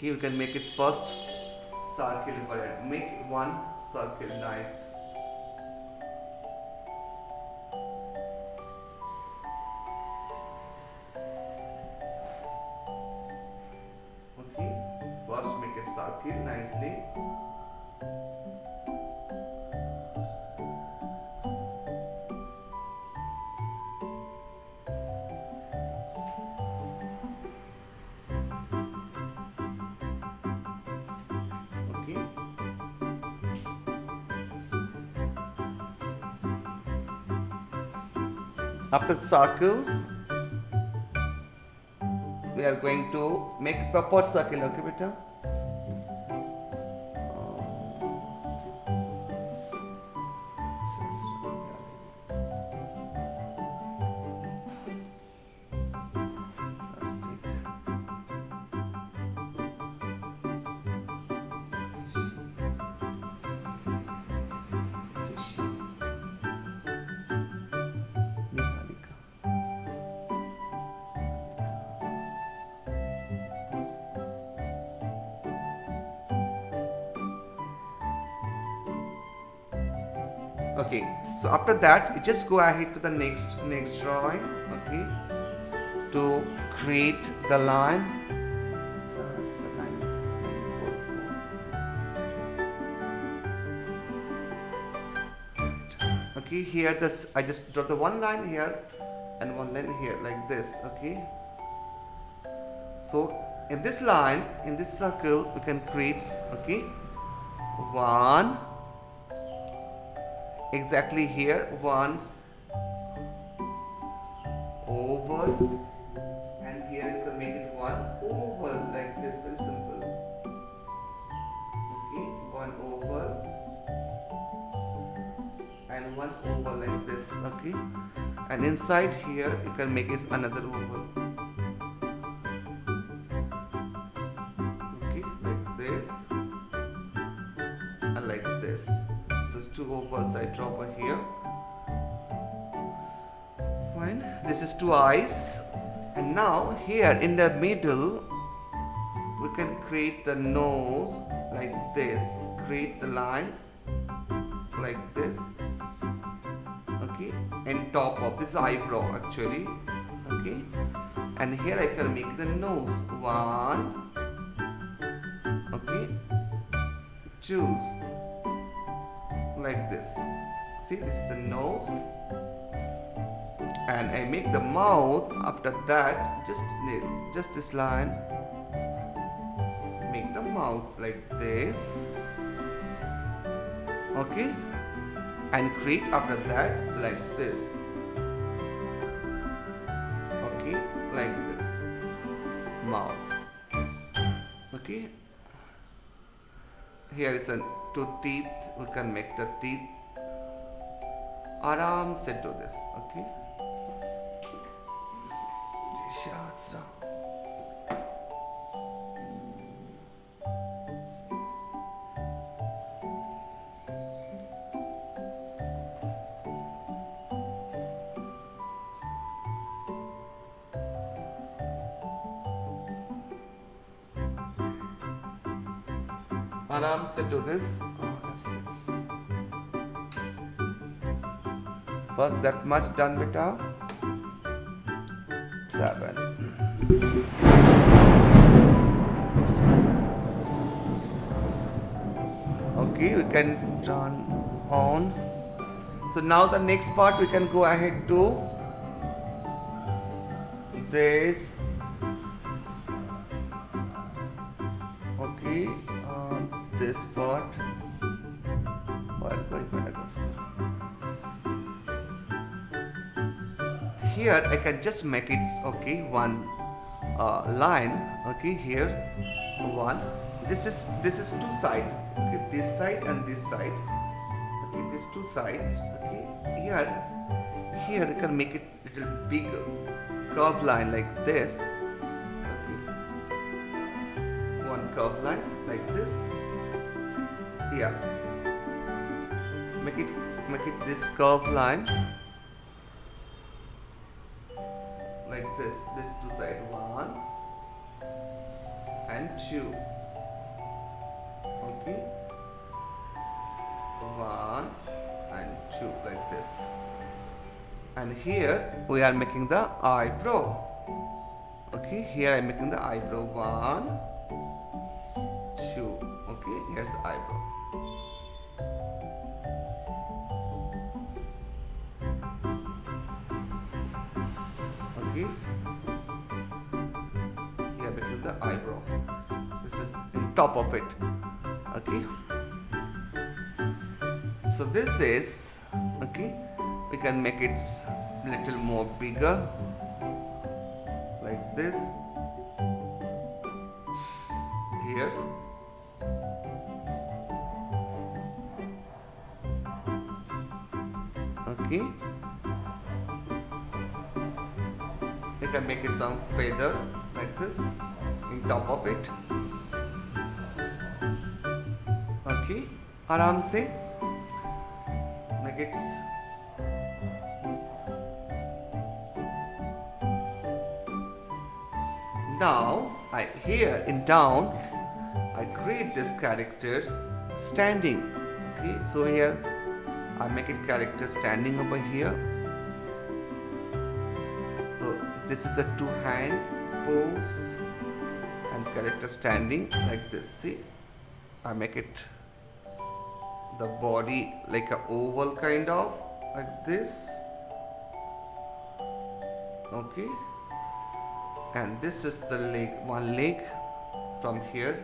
Okay, we can make its first circle for it. Make one circle, nice. Okay, first make a circle nicely. Okay, after the circle, we are going to make a proper circle. Okay, beta. Okay, so after that you just go ahead to the next drawing. Okay, to create the line. So it's a line 944. Okay, here this I just draw the one line here and one line here like this. Okay, so in this line, in this circle, we can create, okay, one exactly here, once oval, and here you can make it one oval like this, very simple. Okay, one oval and one oval like this. Okay, and inside here you can make it another oval. Okay, like this and like this. So it's two ovals I draw over here. Fine. This is two eyes, and now here in the middle we can create the nose like this. Create the line like this. Okay, and top of this eyebrow actually. Okay, and here I can make the nose. One. Okay, choose like this. See, this is the nose, and I make the mouth. After that, just this line. Make the mouth like this. Okay, and create after that like this. Okay, like this mouth. Okay, here is a two teeth. We can make the teeth. Aram se do this. Okay. Aram se do this. First that much done, beta. 7. Okay, we can turn on. So now the next part we can go ahead to this. Okay, this part. Here I can just make it, okay, one line. Okay, here one. This is two sides. Okay, this side and this side. Okay, these two sides. Okay, here you can make it little big curved line like this. Okay, one curved line like this. Yeah, make it this curved line like this two side, one and 2. Okay, 1 and 2 like this. And here we are making the eyebrow. Okay, here I am making the eyebrow. 1, 2. Okay, here's the eyebrow. Okay, here making the eyebrow. This is in top of it. Okay, so this is okay. We can make it little more bigger like this. Here. Okay. You can make it some feather like this in top of it. Okay. आराम से make it. Now here in down I create this character standing. Okay, so here I make it character standing over here. So this is a 2-hand pose and character standing like this. See, I make it the body like a oval kind of like this. Okay, and this is the leg, one leg from here,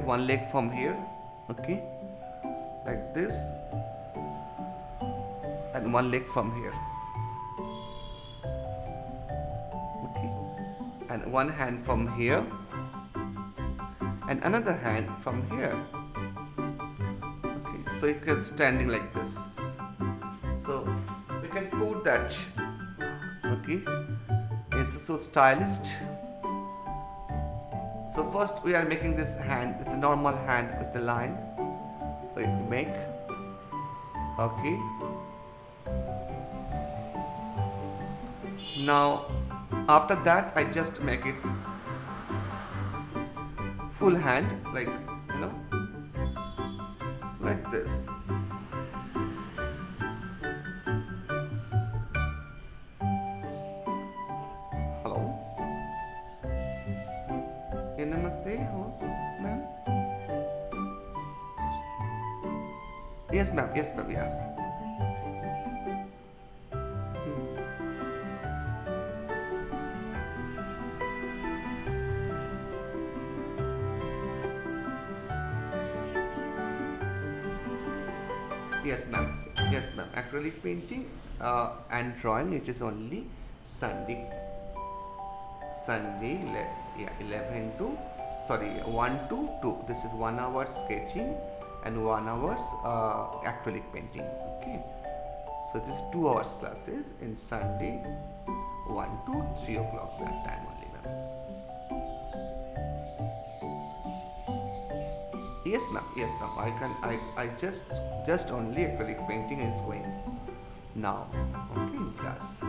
one leg from here. Okay, like this, and one leg from here. Okay, and one hand from here and another hand from here. Okay, so it gets standing like this. So we can put that. Okay, it's so stylish. So first we are making this hand. It's a normal hand with the line. We make. Okay. Now after that I just make it full hand, like like this. Hello. Yeah, namaste, ma'am. Yes, ma'am. Yes, ma'am. Yeah. Yes, ma'am. Yes, ma'am. Acrylic painting and drawing, it is only Sunday. Yeah, 11 to 1 to 2. This is 1 hour sketching and 1 hours acrylic painting. Okay. So this is 2 hours classes in Sunday, 1 to 3 o'clock that time only, ma'am. Yes, ma'am. Yes, ma'am. I just only acrylic painting is going now. Okay, in class.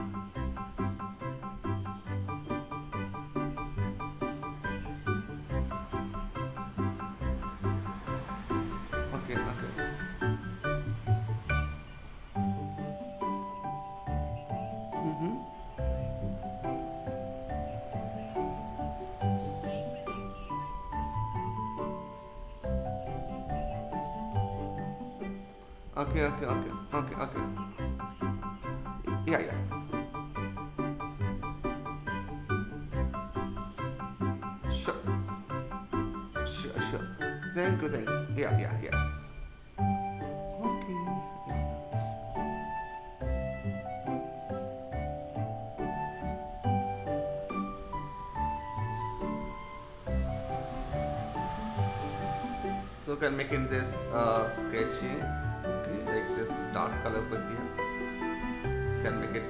Okay. Okay. Yeah. Sure. Thank you. Yeah. Okay. So can make in this sketching. Okay, like this dark color over here. Can make it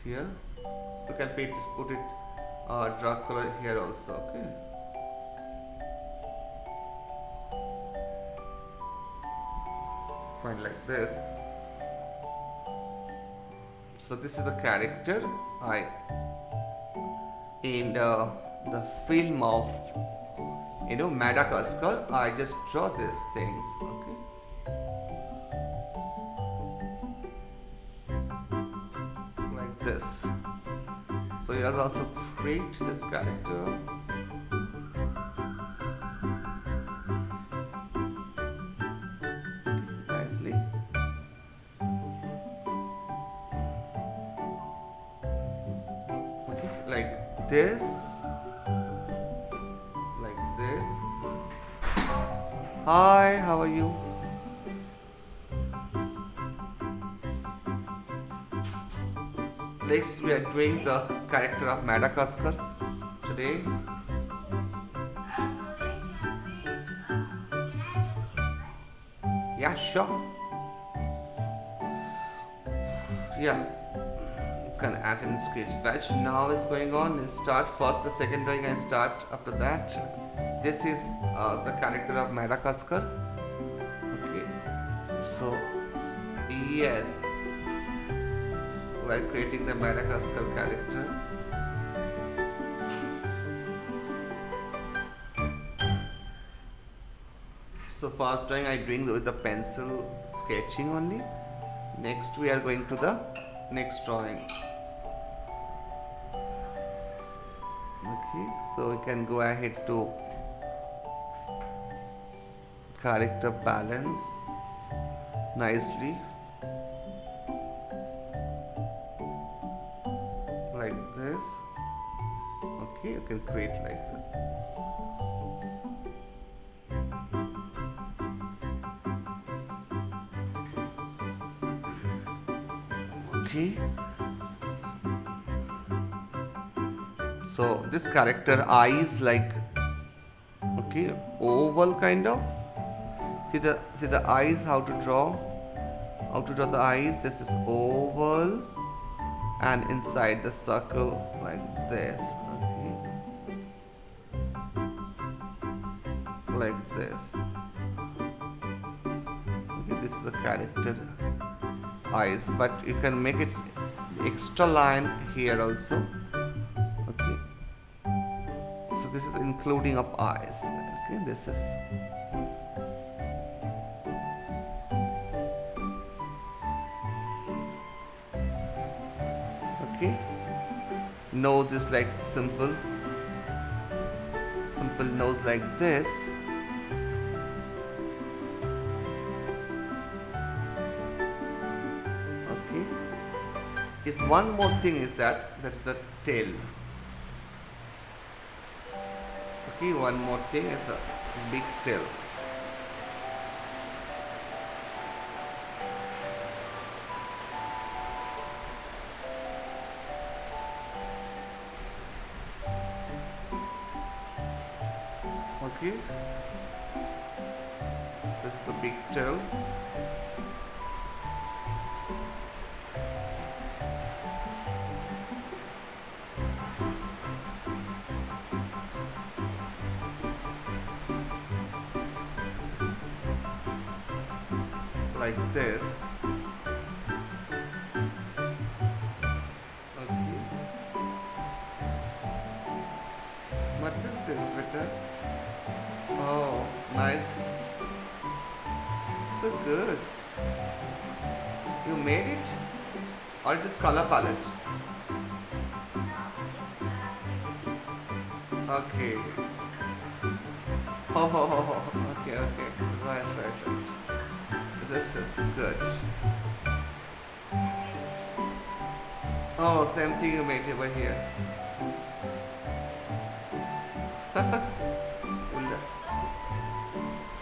here. We can put it dark color here also. Okay. Fine, like this. So this is the character I in the film of Madagascar. I just draw these things. Okay, like this. So you have also create this character. Nicely. Okay, like this. Like this. Hi, how are you? Next, we are doing the character of Madagascar today. Yeah, sure. Yeah, you can add in sketch batch. Now is going on. And start first the second drawing and start after that. This is the character of Madagascar. Okay, so yes, we are creating the Madagascar character. So first drawing I doing with the pencil sketching only. Next we are going to the next drawing. Okay, so we can go ahead to character balance nicely like this. Okay, you can create like this. Okay, so this character eyes like okay oval kind of. See the eyes, how to draw the eyes. This is oval and inside the circle like this. Okay, like this. Okay, this is the character eyes, but you can make it extra line here also. Okay, so this is including of eyes. Okay, this is okay. Nose is like simple nose like this. Okay, is one more thing is that's the tail. Okay, one more thing is the big tail. Okay, this is the big tail. Like this. Okay, what is this, better? Oh, nice. So good. You made it? Or it is color palette? Okay. Oh, okay. Right. This is good. Oh, same thing you made over here.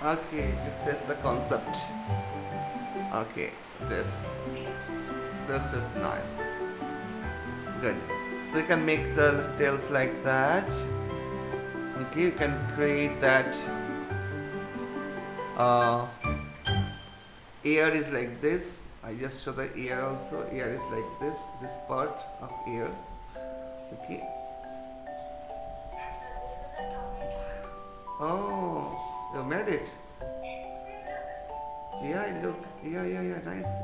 Okay, this is the concept. Okay, this is nice. Good. So you can make the tails like that. Okay, you can create that. Ear is like this. I just show the ear also. Ear is like this part of ear. Okay. Oh, you made it. Yeah, look. Yeah, nice.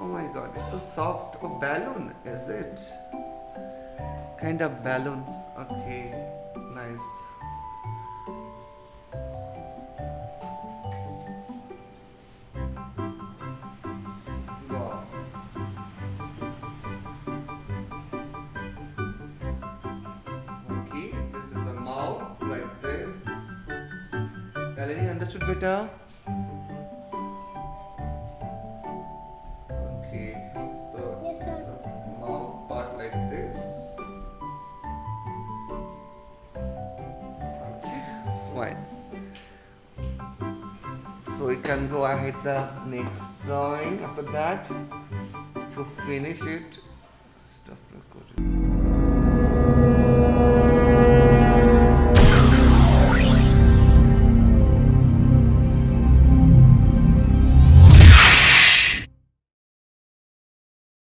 Oh my god, it's so soft. A balloon, is it? Kind of balloons. Okay, nice. Wow. Okay, this is the mouth like this. Eleni, understood better? Okay, so Yes, this sir. is the mouth part like this. Okay, fine. So we can go ahead the next drawing after that to finish it. Stop recording.